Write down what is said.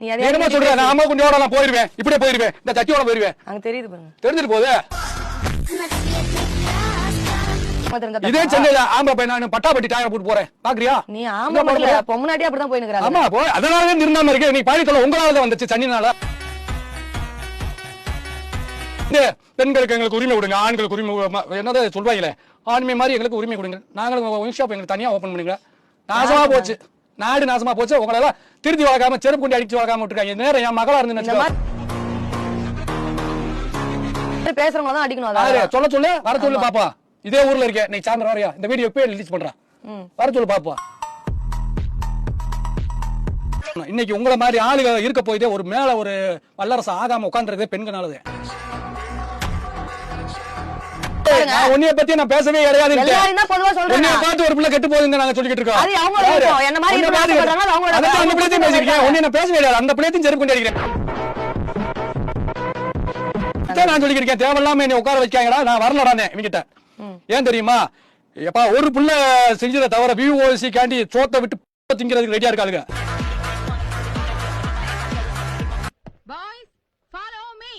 நீ என்ன சொல்ற? நான் அம்மா குண்டியோட நான் போயிருவேன், இப்படியே போயிருவேன், இந்த சட்டியோட போயிருவேன். அங்க தெரியுது பாருங்க, தெரிஞ்சிட்டு போகுது. இதே சென்னையில ஆம்பளை பையன் நான் பட்டாப்பட்டி டாயர் போட்டு போறேன், பாக்குறியா? நீ ஆம்பளை பொம்முனாட்டி அப்படிதான் போய் ஆமா போ. அதனாலதான் நிர்ணயம் இருக்கு. நீ பாதிக்கல உங்களால வந்துச்சு சனினால. பெண்களுக்கு எங்களுக்கு உரிமை கொடுங்க, ஆண்களுக்கு உரிமை என்னதான் சொல்வாங்களே, ஆண்மை மாதிரி எங்களுக்கு உரிமை கொடுங்க. நாங்களும் ஒயின் ஷாப் எங்களுக்கு தனியா ஓபன் பண்ணுங்க. நாசமா போச்சு, நாடு நாசமா போச்சு. உங்களெல்லாம் திருத்தி வளர்க்காம செருப்பு கொண்டு அடிச்சு வளர்க்காம விட்டுருக்காங்க. நேரம் என் மகளா இருந்து பேசுறவங்க தான் அடிக்கணும். சொல்ல சொல்லு, வர சொல்லு பாப்பா. இதே ஊர்ல இருக்கேன், நீ சாயந்தரம் வரையா இந்த வீடியோ போய் ரிலீஸ் பண்றேன், வர சொல்லு பாப்பா. இன்னைக்கு உங்களை மாதிரி ஆளுக இருக்க போயிட்டே ஒரு மேல ஒரு வல்லரசு ஆகாம உட்கார்ந்துருக்கே பெண்களாலதே. நான் உன்னைய பத்தி நான் பேசவே கிடையாது. உன்னைய பார்த்து ஒரு பிள்ளை கெட்டு போகுதுன்னு நாங்க சொல்லிட்டு இருக்கோம். அந்த பிள்ளையும் பேசிருக்கேன், உன்னை நான் பேசவே கிடையாது. அந்த பிள்ளையும் செருப்பு கொண்டு அடிக்கிறேன் நான் சொல்லிருக்கேன். தேவையில்லாம என்னை உட்கார வைக்காங்கடா, நான் வரலடானே இவங்கிட்ட. ஏன் தெரியுமா? எப்பா ஒரு புள்ள செஞ்சதை தவிர விஓசி காண்டி சோத்தை விட்டு திங்கிறதுக்கு ரெடியா இருக்காளுங்க. Boys, follow me.